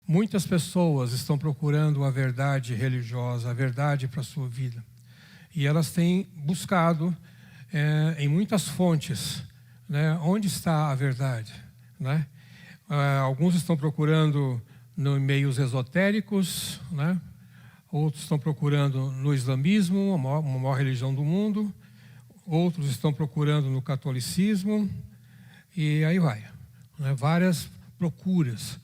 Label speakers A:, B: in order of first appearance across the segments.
A: Muitas pessoas estão procurando a verdade religiosa, a verdade para a sua vida. E elas têm buscado em muitas fontes, né, onde está a verdade, né? Alguns estão procurando nos meios esotéricos, né? Outros estão procurando no islamismo, a maior religião do mundo. Outros estão procurando no catolicismo. E aí vai, né? Várias procuras.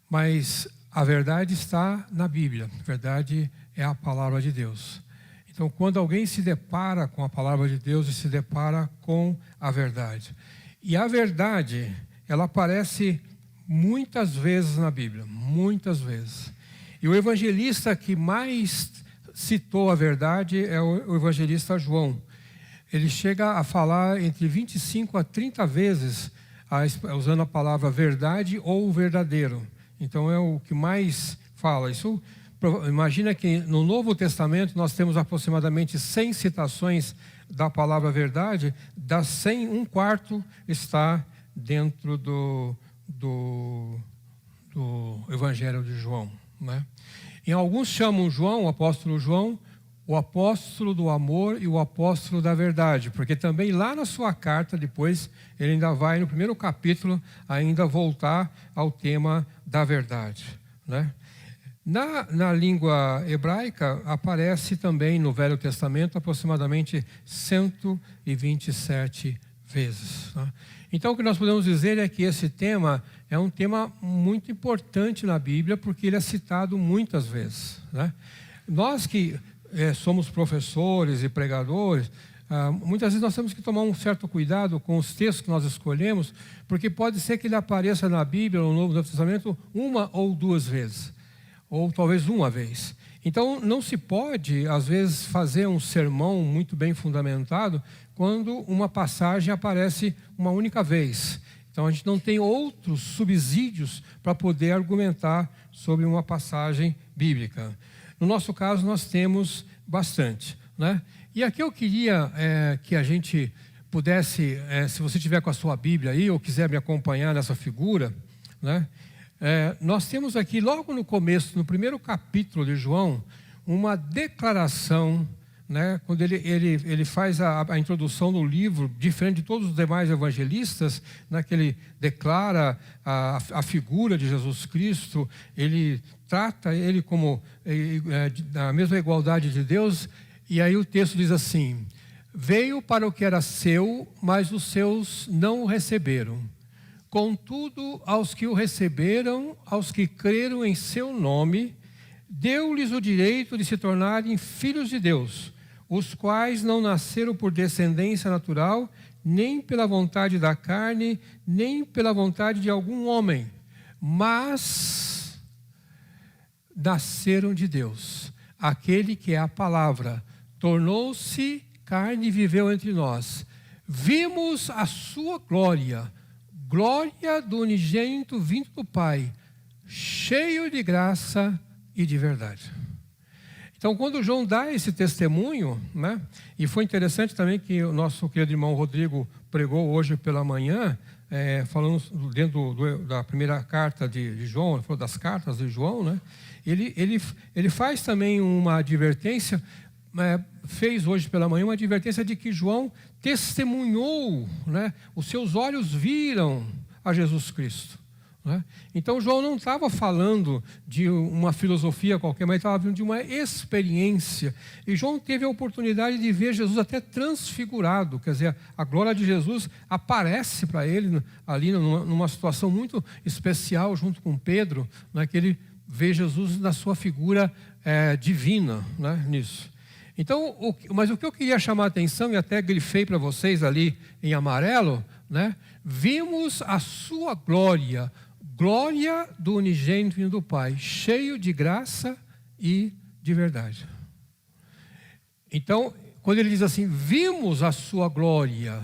A: Mas a verdade está na Bíblia. A verdade é a palavra de Deus. Então, quando alguém se depara com a palavra de Deus e se depara com a verdade. E a verdade, ela aparece muitas vezes na Bíblia, muitas vezes. E o evangelista que mais citou a verdade é o evangelista João. Ele chega a falar entre 25 a 30 vezes, usando a palavra verdade ou verdadeiro. Então é o que mais fala. Isso, imagina que no Novo Testamento nós temos aproximadamente 100 citações da palavra verdade. Das 100, um quarto está dentro do Evangelho de João, né? Em alguns chamam João, o apóstolo João, o apóstolo do amor e o apóstolo da verdade, porque também lá na sua carta, depois, ele ainda vai, no primeiro capítulo, ainda voltar ao tema da verdade, né? Na língua hebraica, aparece também no Velho Testamento aproximadamente 127 vezes, né? Então, o que nós podemos dizer é que esse tema é um tema muito importante na Bíblia, porque ele é citado muitas vezes, né? Nós que somos professores e pregadores, muitas vezes nós temos que tomar um certo cuidado com os textos que nós escolhemos, porque pode ser que ele apareça na Bíblia ou no Novo Testamento uma ou duas vezes, ou talvez uma vez. Então, não se pode, às vezes, fazer um sermão muito bem fundamentado quando uma passagem aparece uma única vez. Então, a gente não tem outros subsídios para poder argumentar sobre uma passagem bíblica. No nosso caso, nós temos bastante, né? E aqui eu queria que a gente pudesse, se você tiver com a sua Bíblia aí, ou quiser me acompanhar nessa figura, né? Nós temos aqui, logo no começo, no primeiro capítulo de João, uma declaração, né? Quando ele faz a introdução do livro, diferente de todos os demais evangelistas, né? Que ele declara a figura de Jesus Cristo, ele trata ele como a mesma igualdade de Deus, e aí o texto diz assim: veio para o que era seu, mas os seus não o receberam. Contudo, aos que o receberam, aos que creram em seu nome, deu-lhes o direito de se tornarem filhos de Deus, os quais não nasceram por descendência natural, nem pela vontade da carne, nem pela vontade de algum homem, mas nasceram de Deus. Aquele que é a palavra tornou-se carne e viveu entre nós. Vimos a sua glória, glória do unigênito vindo do Pai, cheio de graça e de verdade. Então, quando João dá esse testemunho, né, e foi interessante também que o nosso querido irmão Rodrigo pregou hoje pela manhã, falando dentro da primeira carta de João, ele falou das cartas de João, né? Ele faz também uma advertência, fez hoje pela manhã uma advertência de que João testemunhou, né? Os seus olhos viram a Jesus Cristo, né? Então João não estava falando de uma filosofia qualquer, mas estava falando de uma experiência. E João teve a oportunidade de ver Jesus até transfigurado, quer dizer, a glória de Jesus aparece para ele ali numa situação muito especial junto com Pedro, né, que ele vê Jesus na sua figura divina, né, nisso. Então, mas o que eu queria chamar a atenção, e até grifei para vocês ali em amarelo, né, vimos a sua glória, glória do unigênito vindo do Pai, cheio de graça e de verdade. Então, quando ele diz assim, vimos a sua glória,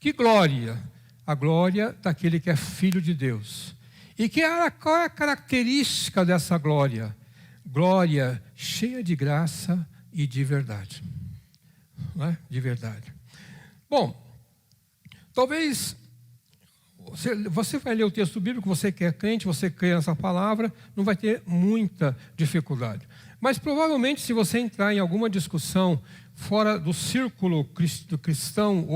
A: que glória? A glória daquele que é filho de Deus. E qual é a característica dessa glória? Glória cheia de graça e de verdade. Não é? De verdade. Bom, talvez você vai ler o texto bíblico, você que é crente, você crê nessa palavra, não vai ter muita dificuldade. Mas provavelmente se você entrar em alguma discussão fora do círculo cristão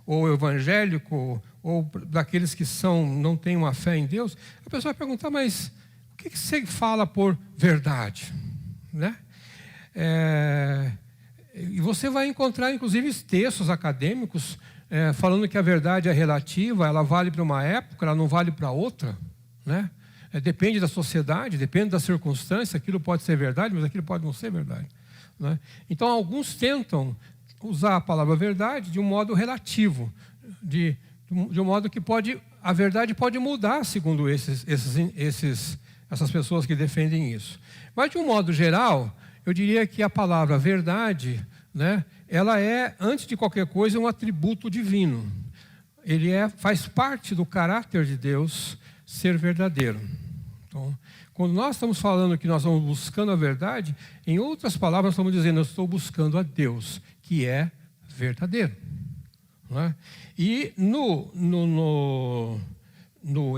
A: ou evangélico, ou daqueles que não têm uma fé em Deus, a pessoa vai perguntar, mas o que você fala por verdade? Né? E você vai encontrar, inclusive, textos acadêmicos falando que a verdade é relativa, ela vale para uma época, ela não vale para outra, né? Depende da sociedade, depende da circunstância, aquilo pode ser verdade, mas aquilo pode não ser verdade, né? Então, alguns tentam usar a palavra verdade de um modo relativo, de um modo que a verdade pode mudar segundo essas pessoas que defendem isso. Mas, de um modo geral, eu diria que a palavra verdade, né, ela é, antes de qualquer coisa, um atributo divino. Ele faz parte do caráter de Deus ser verdadeiro. Então, quando nós estamos falando que nós estamos buscando a verdade, em outras palavras, estamos dizendo, eu estou buscando a Deus, que é verdadeiro. Não é? E no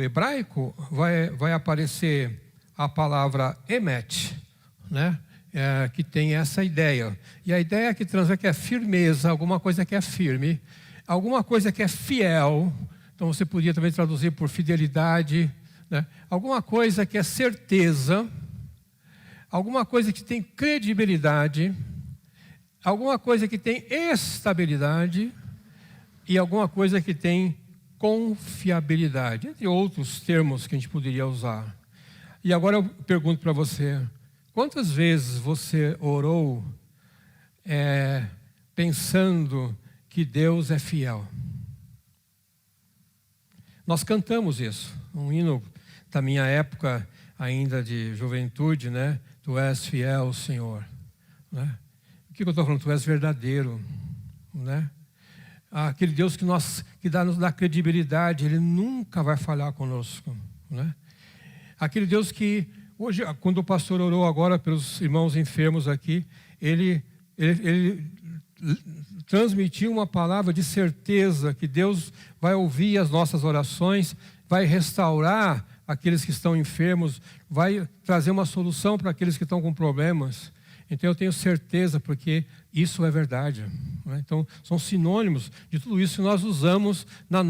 A: hebraico vai aparecer a palavra emet, né? Que tem essa ideia. E a ideia que transa que é firmeza, alguma coisa que é firme, alguma coisa que é fiel. Então você podia também traduzir por fidelidade, né? Alguma coisa que é certeza, alguma coisa que tem credibilidade, alguma coisa que tem estabilidade e alguma coisa que tem confiabilidade, entre outros termos que a gente poderia usar. E agora eu pergunto para você, quantas vezes você orou pensando que Deus é fiel? Nós cantamos isso, um hino da minha época ainda de juventude, né? Tu és fiel, Senhor. Né? O que eu estou falando? Tu és verdadeiro, né? Aquele Deus que nos dá credibilidade, Ele nunca vai falhar conosco, né? Aquele Deus que, hoje, quando o pastor orou agora pelos irmãos enfermos aqui, ele transmitiu uma palavra de certeza que Deus vai ouvir as nossas orações, vai restaurar aqueles que estão enfermos, vai trazer uma solução para aqueles que estão com problemas. Então eu tenho certeza, porque isso é verdade, né? Então são sinônimos de tudo isso que nós usamos nas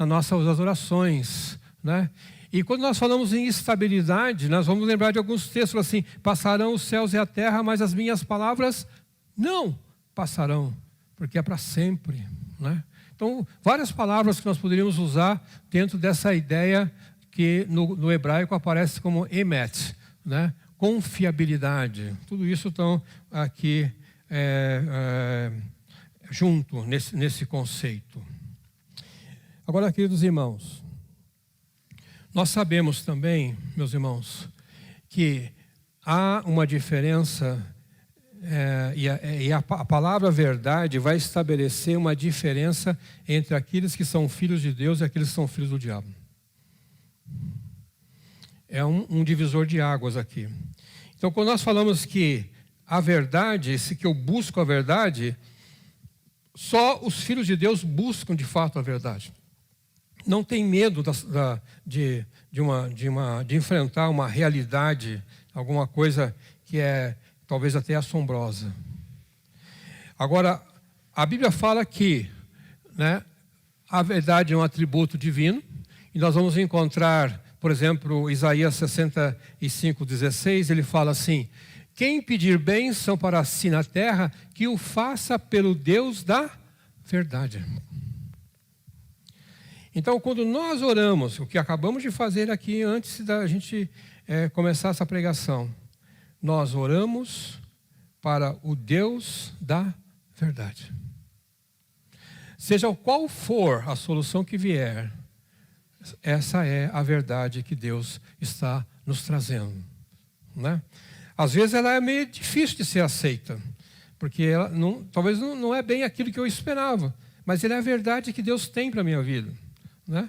A: nossas orações, né? E quando nós falamos em estabilidade, nós vamos lembrar de alguns textos assim, passarão os céus e a terra, mas as minhas palavras não passarão, porque é para sempre, né? Então, várias palavras que nós poderíamos usar dentro dessa ideia que no hebraico aparece como emet, né? Confiabilidade. Tudo isso estão aqui junto nesse conceito. Agora, queridos irmãos, nós sabemos também, meus irmãos, que há uma diferença, e a palavra verdade vai estabelecer uma diferença entre aqueles que são filhos de Deus e aqueles que são filhos do diabo. É um divisor de águas aqui. Então, quando nós falamos que a verdade, que eu busco a verdade, só os filhos de Deus buscam de fato a verdade. Não tem medo de enfrentar uma realidade, alguma coisa que é talvez até assombrosa. Agora, a Bíblia fala que, né, a verdade é um atributo divino, e nós vamos encontrar, por exemplo, Isaías 65:16, ele fala assim: quem pedir bênção para si na terra, que o faça pelo Deus da verdade. Então, quando nós oramos, o que acabamos de fazer aqui antes da gente começar essa pregação, nós oramos para o Deus da verdade. Seja qual for a solução que vier, essa é a verdade que Deus está nos trazendo, né? Às vezes ela é meio difícil de ser aceita, porque ela talvez não é bem aquilo que eu esperava, mas ela é a verdade que Deus tem para a minha vida, né?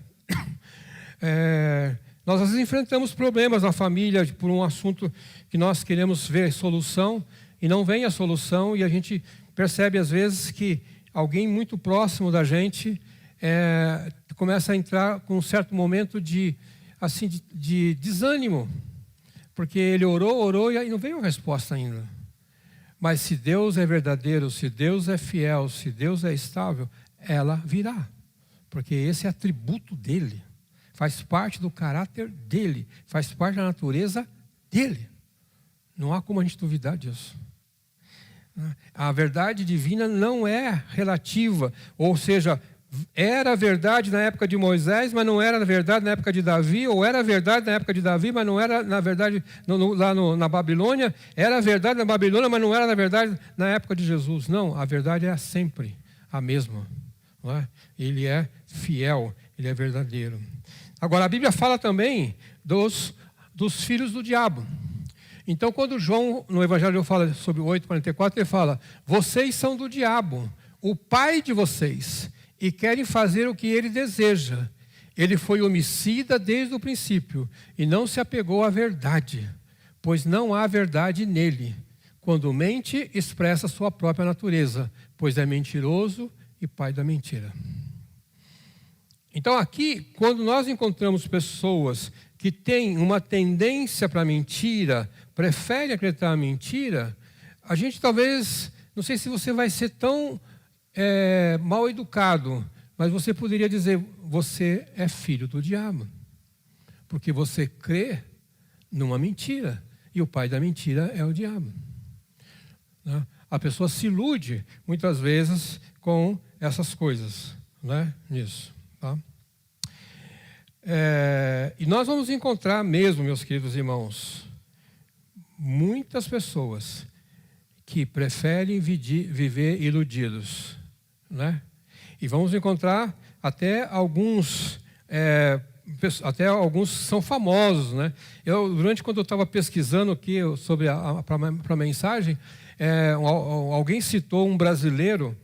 A: Nós às vezes enfrentamos problemas na família por um assunto que nós queremos ver solução e não vem a solução, e a gente percebe às vezes que alguém muito próximo da gente começa a entrar com um certo momento de desânimo, porque ele orou e não veio a resposta ainda. Mas se Deus é verdadeiro, se Deus é fiel, se Deus é estável, ela virá, porque esse é atributo dele, faz parte do caráter dele, faz parte da natureza dele. Não há como a gente duvidar disso. A verdade divina não é relativa, ou seja, era verdade na época de Moisés, mas não era verdade na época de Davi, ou era verdade na época de Davi, mas não era na verdade na Babilônia, era verdade na Babilônia, mas não era na verdade na época de Jesus. Não, a verdade é sempre a mesma. Não é? Ele é fiel, ele é verdadeiro. Agora, a Bíblia fala também dos filhos do diabo. Então, quando João, no Evangelho, fala sobre 8,44, ele fala: vocês são do diabo, o pai de vocês, e querem fazer o que ele deseja. Ele foi homicida desde o princípio, e não se apegou à verdade, pois não há verdade nele. Quando mente, expressa sua própria natureza, pois é mentiroso e pai da mentira. Então aqui, quando nós encontramos pessoas que têm uma tendência para a mentira, preferem acreditar na mentira, a gente talvez, não sei se você vai ser tão mal educado, mas você poderia dizer: você é filho do diabo, porque você crê numa mentira, e o pai da mentira é o diabo. Né? A pessoa se ilude, muitas vezes, com essas coisas, né? Nisso. Tá? E nós vamos encontrar mesmo, meus queridos irmãos, muitas pessoas que preferem viver iludidos, né? E vamos encontrar até alguns são famosos, né? Quando eu estava pesquisando aqui sobre para a mensagem, alguém citou um brasileiro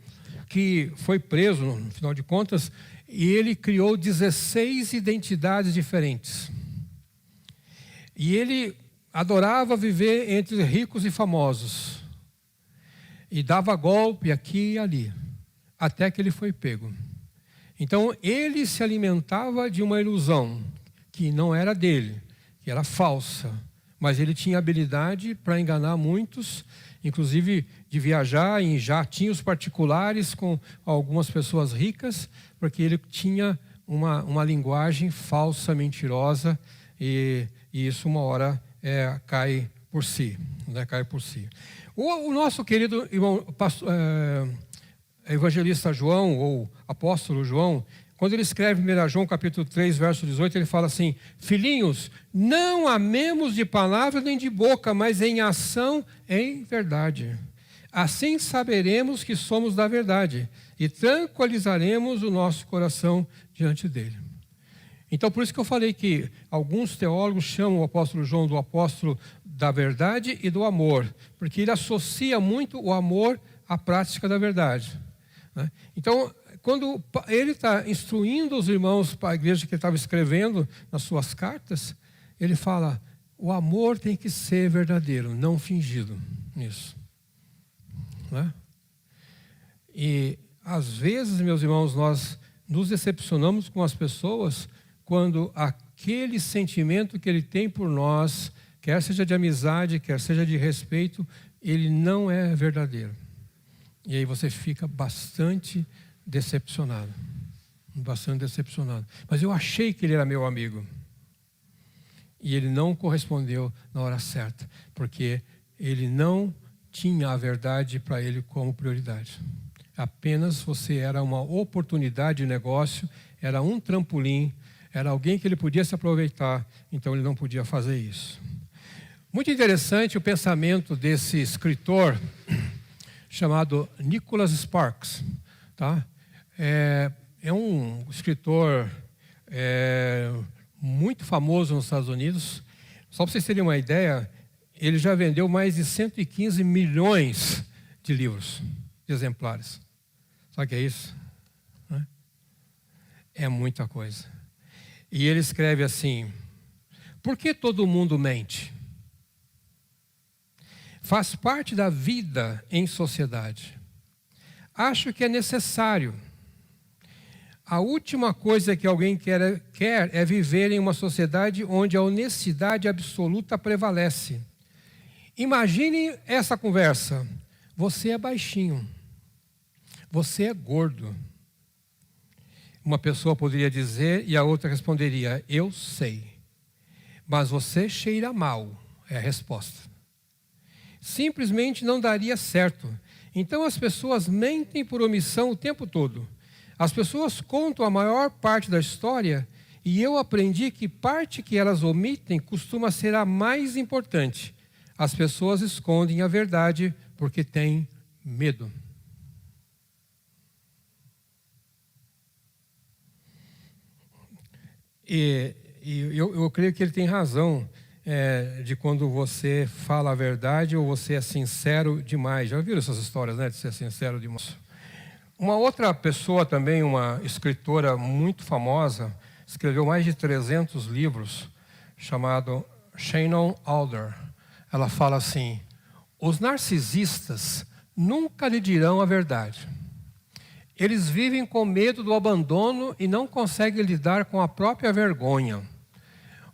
A: que foi preso, no final de contas, e ele criou 16 identidades diferentes. E ele adorava viver entre ricos e famosos. E dava golpe aqui e ali, até que ele foi pego. Então, ele se alimentava de uma ilusão que não era dele, que era falsa. Mas ele tinha habilidade para enganar muitos, inclusive de viajar em jatinhos particulares com algumas pessoas ricas, porque ele tinha uma linguagem falsa, mentirosa, e isso uma hora cai por si. Né? Cai por si. O nosso querido irmão, evangelista João, ou apóstolo João, quando ele escreve 1 João capítulo 3, verso 18, ele fala assim: filhinhos, não amemos de palavra nem de boca, mas em ação, em verdade. Assim saberemos que somos da verdade e tranquilizaremos o nosso coração diante dele. Então, por isso que eu falei que alguns teólogos chamam o apóstolo João do apóstolo da verdade e do amor, porque ele associa muito o amor à prática da verdade. Né? Então, quando ele está instruindo os irmãos para a igreja que ele estava escrevendo nas suas cartas, ele fala: o amor tem que ser verdadeiro, não fingido nisso. Né? E às vezes, meus irmãos, nós nos decepcionamos com as pessoas quando aquele sentimento que ele tem por nós, quer seja de amizade, quer seja de respeito, ele não é verdadeiro. E aí você fica bastante decepcionado. Bastante decepcionado. Mas eu achei que ele era meu amigo. E ele não correspondeu na hora certa, porque ele não tinha a verdade para ele como prioridade. Apenas você era uma oportunidade de negócio, era um trampolim, era alguém que ele podia se aproveitar, então ele não podia fazer isso. Muito interessante o pensamento desse escritor chamado Nicholas Sparks. Tá? É um escritor muito famoso nos Estados Unidos. Só para vocês terem uma ideia, ele já vendeu mais de 115 milhões de livros, de exemplares. Sabe o que é isso? É muita coisa. E ele escreve assim: por que todo mundo mente? Faz parte da vida em sociedade. Acho que é necessário. A última coisa que alguém quer é viver em uma sociedade onde a honestidade absoluta prevalece. Imagine essa conversa. Você é baixinho. Você é gordo. Uma pessoa poderia dizer e a outra responderia, eu sei. Mas você cheira mal, é a resposta. Simplesmente não daria certo. Então as pessoas mentem por omissão o tempo todo. As pessoas contam a maior parte da história e eu aprendi que parte que elas omitem costuma ser a mais importante. As pessoas escondem a verdade porque têm medo. E eu creio que ele tem razão de quando você fala a verdade ou você é sincero demais. Já viram essas histórias, né, de ser sincero demais? Uma outra pessoa também, uma escritora muito famosa, escreveu mais de 300 livros, chamado Shannon Alder. Ela fala assim, os narcisistas nunca lhe dirão a verdade. Eles vivem com medo do abandono e não conseguem lidar com a própria vergonha.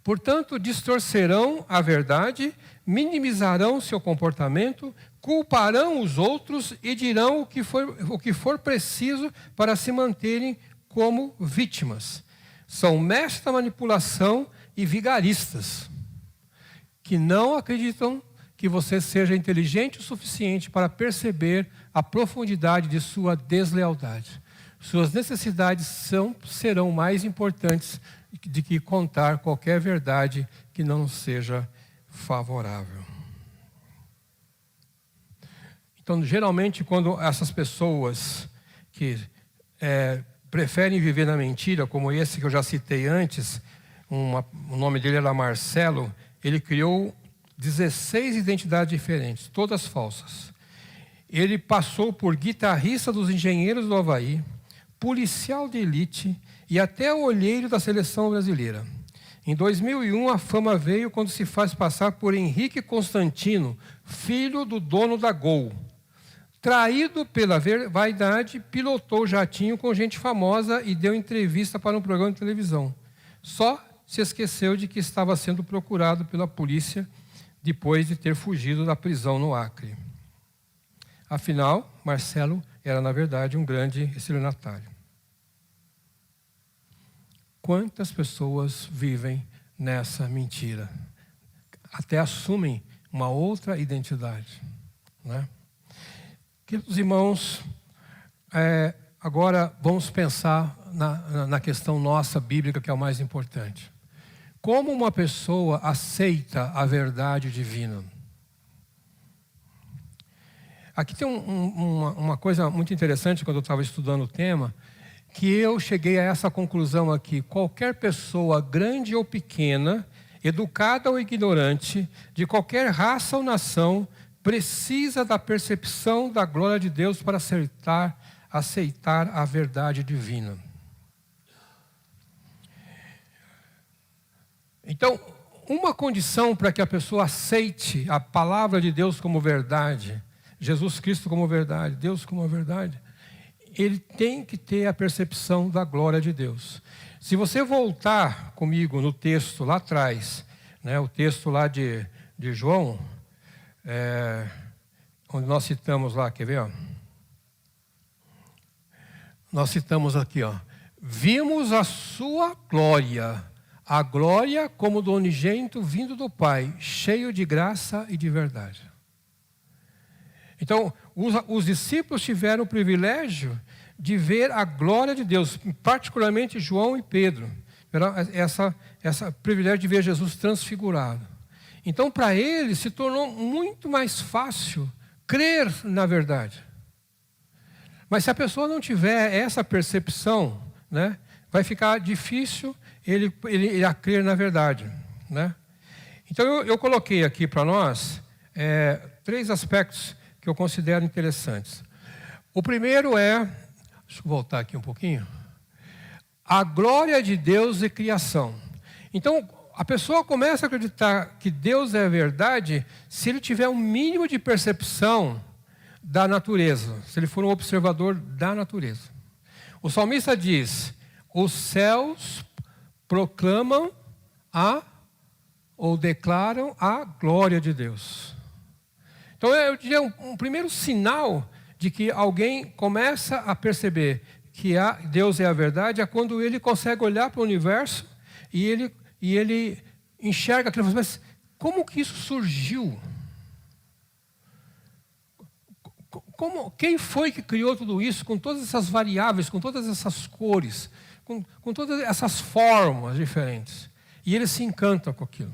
A: Portanto, distorcerão a verdade, minimizarão seu comportamento, culparão os outros e dirão o que for preciso para se manterem como vítimas. São mestres da manipulação e vigaristas, que não acreditam que você seja inteligente o suficiente para perceber a profundidade de sua deslealdade. Suas necessidades serão mais importantes de que contar qualquer verdade que não seja favorável. Então, geralmente, quando essas pessoas que preferem viver na mentira, como esse que eu já citei antes, o nome dele era Marcelo, ele criou 16 identidades diferentes, todas falsas. Ele passou por guitarrista dos Engenheiros do Havaí, policial de elite e até olheiro da seleção brasileira. Em 2001, a fama veio quando se faz passar por Henrique Constantino, filho do dono da Gol. Traído pela vaidade, pilotou jatinho com gente famosa e deu entrevista para um programa de televisão. Só se esqueceu de que estava sendo procurado pela polícia depois de ter fugido da prisão no Acre. Afinal, Marcelo era, na verdade, um grande estelionatário. Quantas pessoas vivem nessa mentira? Até assumem uma outra identidade, né? Queridos irmãos, agora vamos pensar na questão nossa bíblica, que é o mais importante. Como uma pessoa aceita a verdade divina? Aqui tem uma coisa muito interessante, quando eu estava estudando o tema, que eu cheguei a essa conclusão aqui. Qualquer pessoa, grande ou pequena, educada ou ignorante, de qualquer raça ou nação, precisa da percepção da glória de Deus para aceitar a verdade divina. Então, uma condição para que a pessoa aceite a palavra de Deus como verdade, Jesus Cristo como verdade, Deus como verdade, ele tem que ter a percepção da glória de Deus. Se você voltar comigo no texto lá atrás, né, o texto lá de João, onde nós citamos lá, quer ver? Ó? Nós citamos aqui, ó, vimos a sua glória, a glória como do unigênito vindo do Pai, cheio de graça e de verdade. Então, os discípulos tiveram o privilégio de ver a glória de Deus, particularmente João e Pedro. Essa privilégio de ver Jesus transfigurado. Então, para eles, se tornou muito mais fácil crer na verdade. Mas se a pessoa não tiver essa percepção, né, vai ficar difícil ele a crer na verdade, né? Então, eu coloquei aqui para nós 3 aspectos que eu considero interessantes. O primeiro deixa eu voltar aqui um pouquinho, a glória de Deus e criação. Então, a pessoa começa a acreditar que Deus é a verdade se ele tiver um mínimo de percepção da natureza, se ele for um observador da natureza. O salmista diz, os céus proclamam ou declaram a glória de Deus. Então, eu diria um primeiro sinal de que alguém começa a perceber que Deus é a verdade é quando ele consegue olhar para o universo e ele enxerga aquilo e fala, mas como que isso surgiu? Quem foi que criou tudo isso com todas essas variáveis, com todas essas cores, com todas essas formas diferentes? E ele se encanta com aquilo.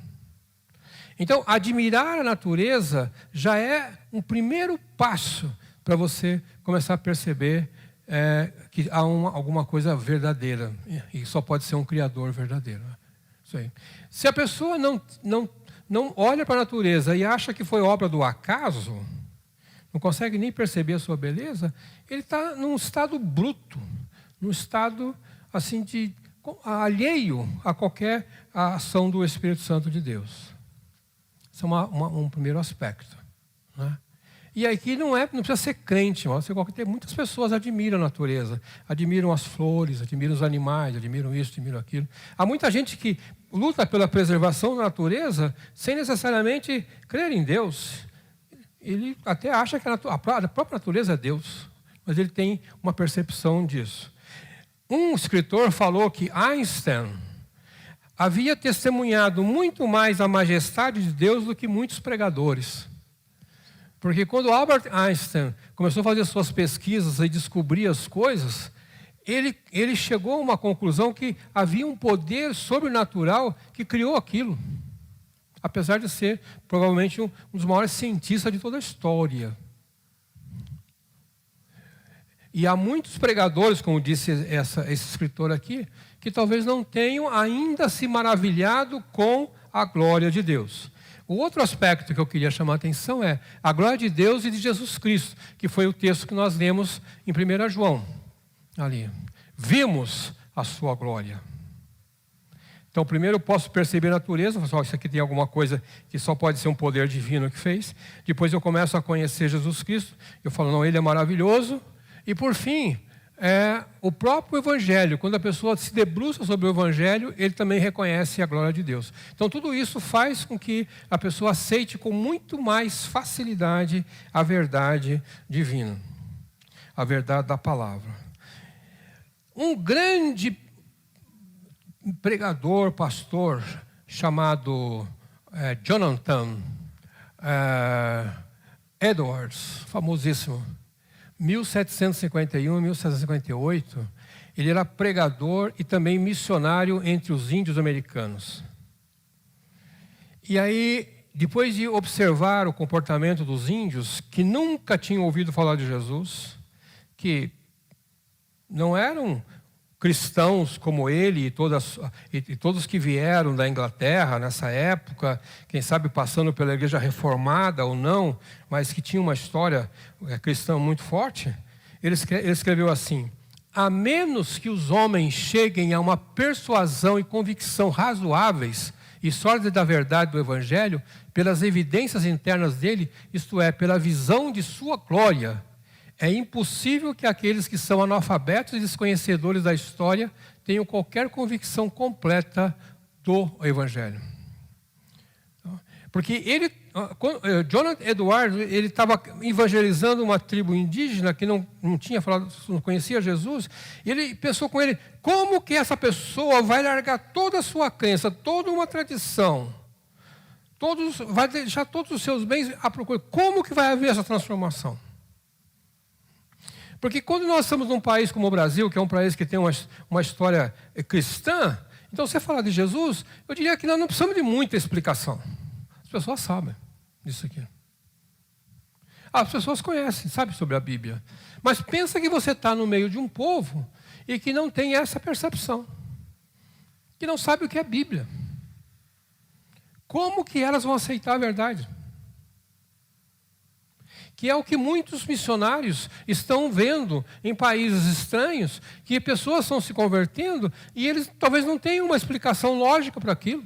A: Então, admirar a natureza já é um primeiro passo para você começar a perceber que há alguma coisa verdadeira. E só pode ser um Criador verdadeiro. Isso aí. Se a pessoa não olha para a natureza e acha que foi obra do acaso, não consegue nem perceber a sua beleza, ele está num estado bruto, num estado assim alheio a qualquer ação do Espírito Santo de Deus. Esse é um primeiro aspecto, né? E aqui não precisa ser crente, mas muitas pessoas admiram a natureza, admiram as flores, admiram os animais, admiram isso, admiram aquilo. Há muita gente que luta pela preservação da natureza sem necessariamente crer em Deus. Ele até acha que a própria natureza é Deus, mas ele tem uma percepção disso. Um escritor falou que Einstein havia testemunhado muito mais a majestade de Deus do que muitos pregadores. Porque quando Albert Einstein começou a fazer suas pesquisas e descobrir as coisas, ele chegou a uma conclusão que havia um poder sobrenatural que criou aquilo. Apesar de ser provavelmente um dos maiores cientistas de toda a história. E há muitos pregadores, como disse esse escritor aqui, que talvez não tenham ainda se maravilhado com a glória de Deus. O outro aspecto que eu queria chamar a atenção é a glória de Deus e de Jesus Cristo, que foi o texto que nós lemos em 1 João. Ali. Vimos a sua glória. Então, primeiro eu posso perceber a natureza, isso aqui tem alguma coisa que só pode ser um poder divino que fez. Depois eu começo a conhecer Jesus Cristo, eu falo, não, ele é maravilhoso. E por fim, o próprio Evangelho, quando a pessoa se debruça sobre o Evangelho, ele também reconhece a glória de Deus. Então tudo isso faz com que a pessoa aceite com muito mais facilidade a verdade divina, a verdade da palavra. Um grande pregador, pastor, chamado Jonathan Edwards, famosíssimo, 1751 e 1758, ele era pregador e também missionário entre os índios americanos. E aí, depois de observar o comportamento dos índios, que nunca tinham ouvido falar de Jesus, que não eram cristãos como ele e todos que vieram da Inglaterra nessa época, quem sabe passando pela igreja reformada ou não, mas que tinha uma história cristã muito forte, ele escreveu assim: a menos que os homens cheguem a uma persuasão e convicção razoáveis e sólidas da verdade do Evangelho, pelas evidências internas dele, isto é, pela visão de sua glória, é impossível que aqueles que são analfabetos e desconhecedores da história tenham qualquer convicção completa do Evangelho. Porque Jonathan Edwards, ele estava evangelizando uma tribo indígena que não conhecia Jesus, e ele pensou com ele, como que essa pessoa vai largar toda a sua crença, toda uma tradição, vai deixar todos os seus bens à procura, como que vai haver essa transformação? Porque quando nós estamos num país como o Brasil, que é um país que tem uma história cristã, então você falar de Jesus, eu diria que nós não precisamos de muita explicação. As pessoas sabem disso aqui. As pessoas conhecem, sabem sobre a Bíblia. Mas pensa que você está no meio de um povo e que não tem essa percepção. Que não sabe o que é Bíblia. Como que elas vão aceitar a verdade? Que é o que muitos missionários estão vendo em países estranhos, que pessoas estão se convertendo e eles talvez não tenham uma explicação lógica para aquilo,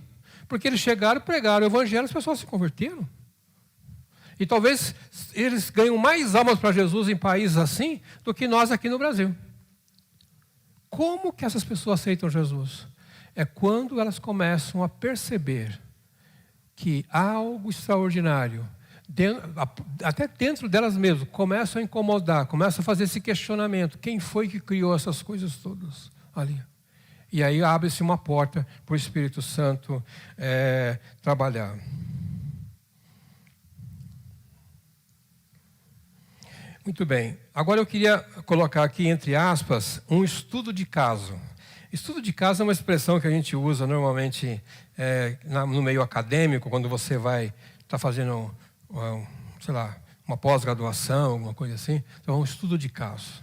A: porque eles chegaram, pregaram o Evangelho e as pessoas se converteram. E talvez eles ganham mais almas para Jesus em países assim do que nós aqui no Brasil. Como que essas pessoas aceitam Jesus? É quando elas começam a perceber que há algo extraordinário, até dentro delas mesmas, começam a incomodar, começam a fazer esse questionamento. Quem foi que criou essas coisas todas ali? E aí abre-se uma porta para o Espírito Santo trabalhar. Muito bem. Agora eu queria colocar aqui, entre aspas, um estudo de caso. Estudo de caso é uma expressão que a gente usa normalmente no meio acadêmico, quando você vai estar fazendo, sei lá, uma pós-graduação, alguma coisa assim. Então, é um estudo de caso.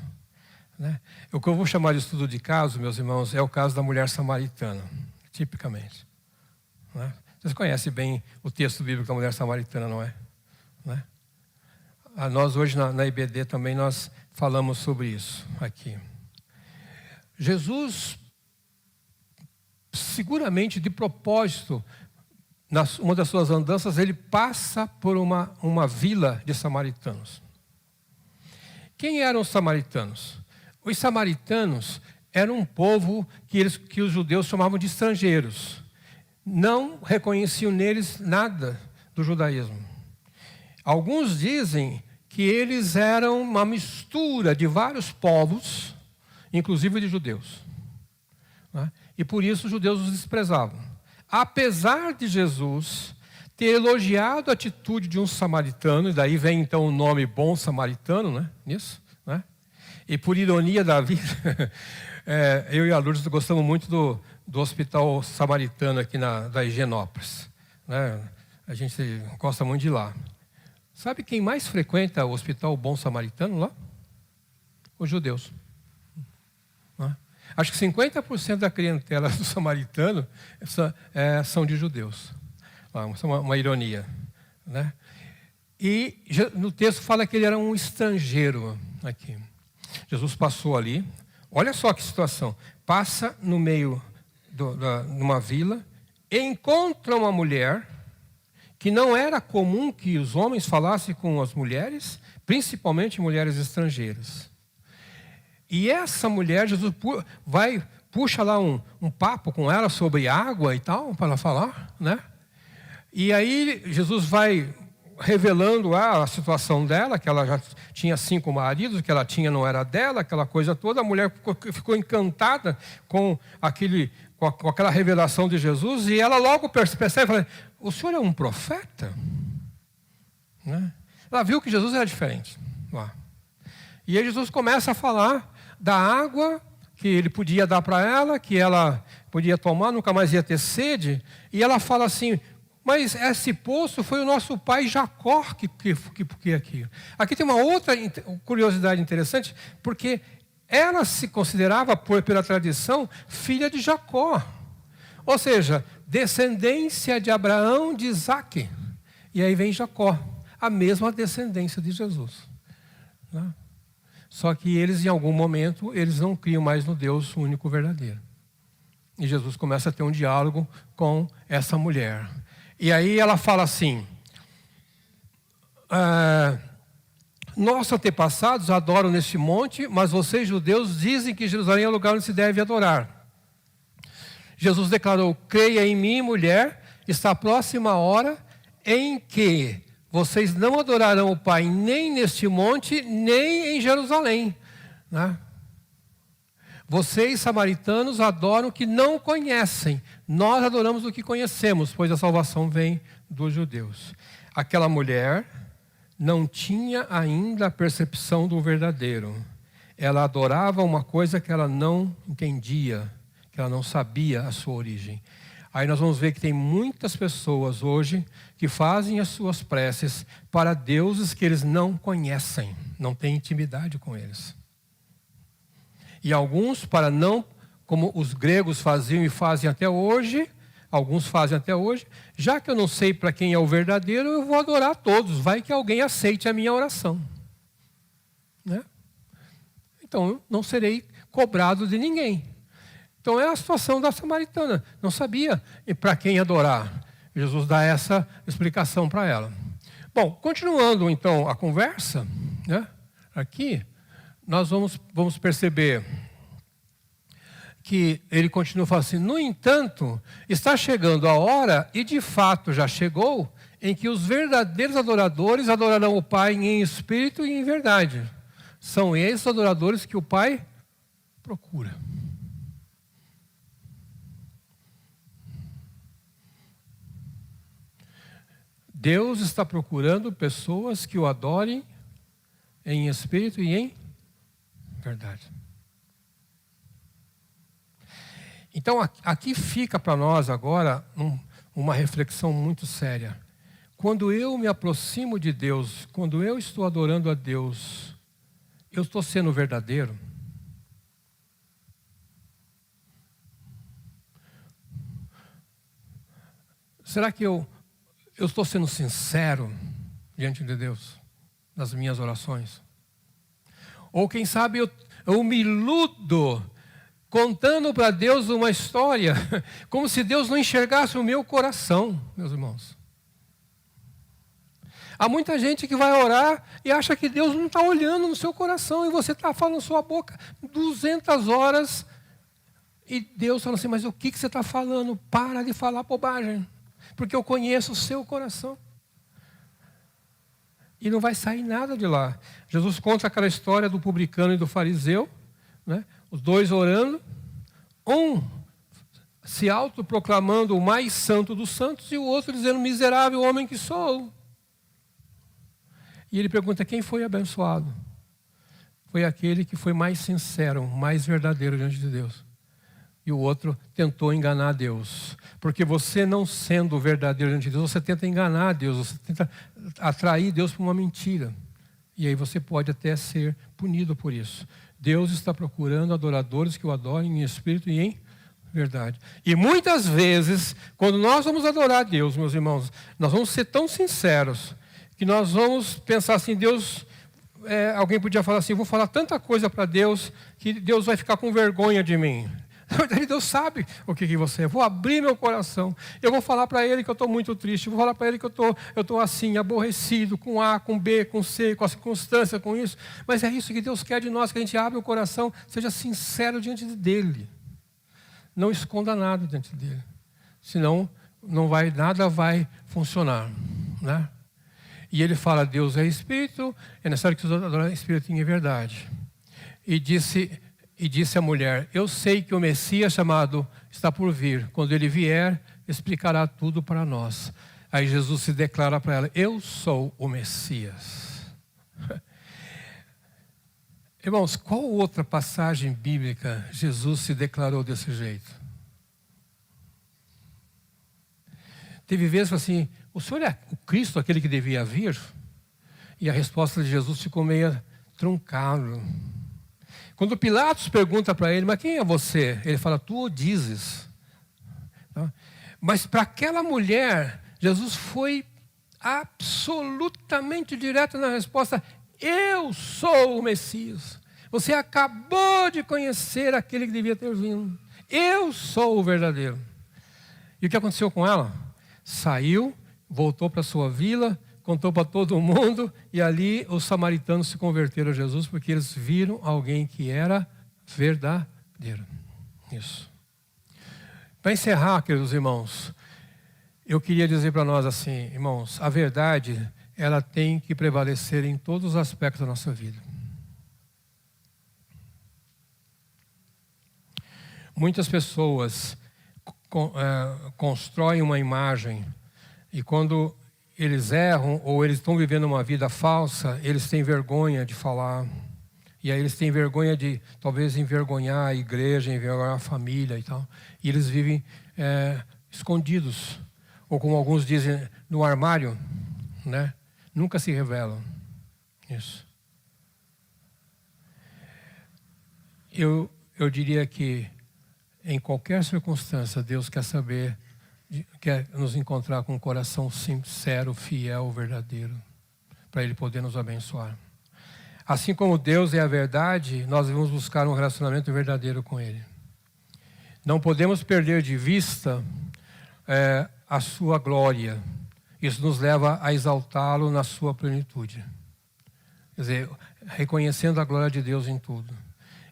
A: Né? O que eu vou chamar de estudo de caso, meus irmãos, é o caso da mulher samaritana, tipicamente. Né? Vocês conhecem bem o texto bíblico da mulher samaritana, não é? Né? Nós hoje na IBD também nós falamos sobre isso aqui. Jesus, seguramente de propósito, uma das suas andanças, ele passa por uma vila de samaritanos. Quem eram os samaritanos? Os samaritanos eram um povo que os judeus chamavam de estrangeiros. Não reconheciam neles nada do judaísmo. Alguns dizem que eles eram uma mistura de vários povos, inclusive de judeus. Né? E por isso os judeus os desprezavam. Apesar de Jesus ter elogiado a atitude de um samaritano, e daí vem então o nome bom samaritano, né? Nisso, né? E por ironia da vida, eu e a Lourdes gostamos muito do hospital samaritano aqui da Higienópolis. Né? A gente gosta muito de ir lá. Sabe quem mais frequenta o hospital Bom Samaritano lá? Os judeus. Né? Acho que 50% da clientela do samaritano são de judeus. Uma ironia. Né? E no texto fala que ele era um estrangeiro aqui. Jesus passou ali. Olha só que situação. Passa no meio numa vila, encontra uma mulher, que não era comum que os homens falassem com as mulheres, principalmente mulheres estrangeiras. E essa mulher, Jesus puxa lá um papo com ela sobre água e tal, para ela falar, né? E aí Jesus vai revelando a situação dela, que ela já tinha 5 maridos, que ela tinha não era dela, aquela coisa toda. A mulher ficou encantada com aquela revelação de Jesus, e ela logo percebe e fala: o senhor é um profeta? Né? Ela viu que Jesus era diferente. Lá. E aí Jesus começa a falar da água que ele podia dar para ela, que ela podia tomar, nunca mais ia ter sede. E ela fala assim: mas esse poço foi o nosso pai Jacó que aqui. Aqui tem uma outra curiosidade interessante, porque ela se considerava, pela tradição, filha de Jacó. Ou seja, descendência de Abraão, de Isaque. E aí vem Jacó, a mesma descendência de Jesus. Né? Só que eles, em algum momento, eles não criam mais no Deus único verdadeiro. E Jesus começa a ter um diálogo com essa mulher. E aí ela fala assim: nossos antepassados adoram neste monte, mas vocês, judeus, dizem que Jerusalém é o lugar onde se deve adorar. Jesus declarou: creia em mim, mulher, está próxima a hora em que vocês não adorarão o Pai nem neste monte, nem em Jerusalém. Né? Vocês, samaritanos, adoram o que não conhecem. Nós adoramos o que conhecemos, pois a salvação vem dos judeus. Aquela mulher não tinha ainda a percepção do verdadeiro. Ela adorava uma coisa que ela não entendia, que ela não sabia a sua origem. Aí nós vamos ver que tem muitas pessoas hoje que fazem as suas preces para deuses que eles não conhecem, não têm intimidade com eles. E alguns, para não, como os gregos faziam e fazem até hoje, alguns fazem até hoje, já que eu não sei para quem é o verdadeiro, eu vou adorar todos, vai que alguém aceite a minha oração. Né? Então, eu não serei cobrado de ninguém. Então, é a situação da samaritana. Não sabia para quem adorar. Jesus dá essa explicação para ela. Bom, continuando então a conversa, né? Aqui, nós vamos perceber que ele continua falando assim: no entanto, está chegando a hora, e de fato já chegou, em que os verdadeiros adoradores adorarão o Pai em espírito e em verdade. São esses adoradores que o Pai procura. Deus está procurando pessoas que o adorem em espírito e em verdade. Então, aqui fica para nós agora uma reflexão muito séria. Quando eu me aproximo de Deus, quando eu estou adorando a Deus, eu estou sendo verdadeiro? Será que eu estou sendo sincero diante de Deus, nas minhas orações? Ou quem sabe eu me iludo contando para Deus uma história, como se Deus não enxergasse o meu coração, meus irmãos. Há muita gente que vai orar e acha que Deus não está olhando no seu coração, e você está falando na sua boca 200 horas, e Deus fala assim: mas o que você está falando? Para de falar bobagem, porque eu conheço o seu coração. E não vai sair nada de lá. Jesus conta aquela história do publicano e do fariseu, né? Os dois orando, um se autoproclamando o mais santo dos santos, e o outro dizendo: miserável homem que sou. E ele pergunta: quem foi abençoado? Foi aquele que foi mais sincero, mais verdadeiro diante de Deus. E o outro tentou enganar Deus. Porque você, não sendo verdadeiro diante de Deus, você tenta enganar Deus, você tenta atrair Deus para uma mentira. E aí você pode até ser punido por isso. Deus está procurando adoradores que o adorem em espírito e em verdade. E muitas vezes, quando nós vamos adorar a Deus, meus irmãos, nós vamos ser tão sinceros que nós vamos pensar assim: Deus, alguém podia falar assim: vou falar tanta coisa para Deus que Deus vai ficar com vergonha de mim. Na verdade, Deus sabe o que você é. Vou abrir meu coração. Eu vou falar para Ele que eu estou muito triste. Vou falar para Ele que eu estou assim, aborrecido, com A, com B, com C, com a circunstância, com isso. Mas é isso que Deus quer de nós, que a gente abra o coração, seja sincero diante dEle. Não esconda nada diante dEle. Senão, nada vai funcionar, né? E Ele fala: Deus é Espírito, é necessário que os adorem Espírito em verdade. E disse a mulher: eu sei que o Messias chamado está por vir. Quando ele vier, explicará tudo para nós. Aí Jesus se declara para ela: eu sou o Messias. Irmãos, qual outra passagem bíblica Jesus se declarou desse jeito? Teve vezes assim: o Senhor é o Cristo, aquele que devia vir? E a resposta de Jesus ficou meio truncada. Quando Pilatos pergunta para ele: mas quem é você? Ele fala: tu o dizes. Mas para aquela mulher, Jesus foi absolutamente direto na resposta: eu sou o Messias. Você acabou de conhecer aquele que devia ter vindo. Eu sou o verdadeiro. E o que aconteceu com ela? Saiu, voltou para sua vila, contou para todo mundo, e ali os samaritanos se converteram a Jesus, porque eles viram alguém que era verdadeiro. Isso. Para encerrar, queridos irmãos, eu queria dizer para nós assim: irmãos, a verdade, ela tem que prevalecer em todos os aspectos da nossa vida. Muitas pessoas constroem uma imagem, e quando eles erram ou eles estão vivendo uma vida falsa, eles têm vergonha de falar. E aí eles têm vergonha de, talvez, envergonhar a igreja, envergonhar a família e tal. E eles vivem escondidos. Ou como alguns dizem, no armário, né? Nunca se revelam. Isso. Eu diria que, em qualquer circunstância, Deus quer nos encontrar com um coração sincero, fiel, verdadeiro, para Ele poder nos abençoar. Assim como Deus é a verdade, nós devemos buscar um relacionamento verdadeiro com Ele. Não podemos perder de vista a sua glória. Isso nos leva a exaltá-lo na sua plenitude. Quer dizer, reconhecendo a glória de Deus em tudo.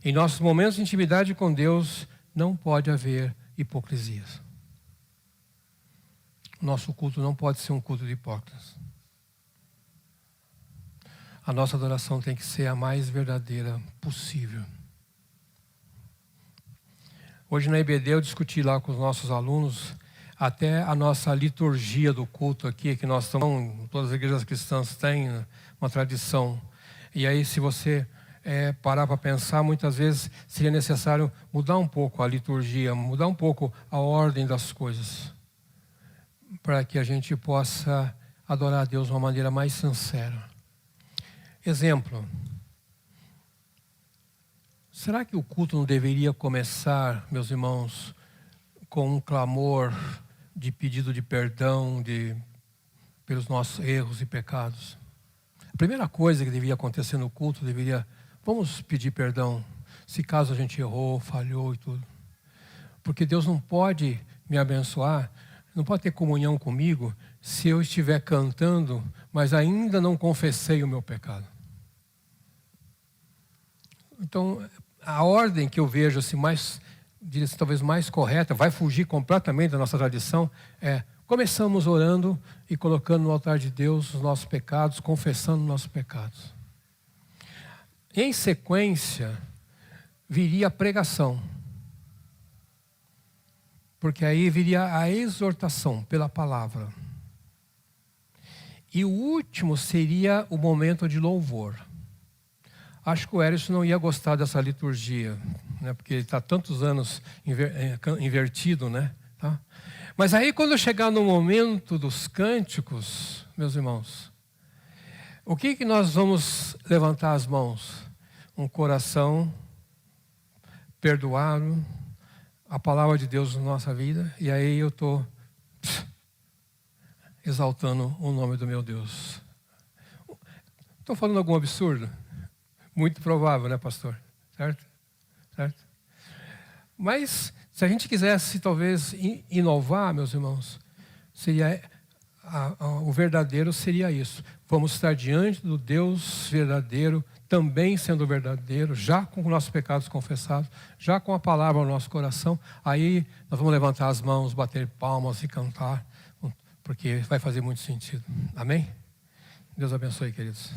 A: Em nossos momentos de intimidade com Deus, não pode haver hipocrisias. Nosso culto não pode ser um culto de hipócritas. A nossa adoração tem que ser a mais verdadeira possível. Hoje na IBD eu discuti lá com os nossos alunos até a nossa liturgia do culto aqui, que nós estamos, todas as igrejas cristãs têm uma tradição. E aí, se você parar para pensar, muitas vezes seria necessário mudar um pouco a liturgia, mudar um pouco a ordem das coisas, para que a gente possa adorar a Deus de uma maneira mais sincera. Exemplo. Será que o culto não deveria começar, meus irmãos, com um clamor de pedido de perdão pelos nossos erros e pecados? A primeira coisa que deveria acontecer no culto vamos pedir perdão, se caso a gente errou, falhou e tudo. Porque Deus não pode me abençoar, não pode ter comunhão comigo, se eu estiver cantando, mas ainda não confessei o meu pecado. Então, a ordem que eu vejo assim, talvez mais correta, vai fugir completamente da nossa tradição, começamos orando e colocando no altar de Deus os nossos pecados, confessando os nossos pecados. Em sequência, viria a pregação. Porque aí viria a exortação pela palavra. E o último seria o momento de louvor. Acho que o Eris não ia gostar dessa liturgia, né? Porque ele está tantos anos invertido, né? Tá? Mas aí quando chegar no momento dos cânticos, meus irmãos, o que nós vamos levantar as mãos? Um coração perdoado, a palavra de Deus na nossa vida, e aí eu estou exaltando o nome do meu Deus. Estou falando algum absurdo? Muito provável, né, pastor? Certo? Certo? Mas, se a gente quisesse, talvez, inovar, meus irmãos, o verdadeiro seria isso. Vamos estar diante do Deus verdadeiro, também sendo verdadeiro, já com os nossos pecados confessados, já com a palavra no nosso coração. Aí, nós vamos levantar as mãos, bater palmas e cantar, porque vai fazer muito sentido. Amém? Deus abençoe, queridos.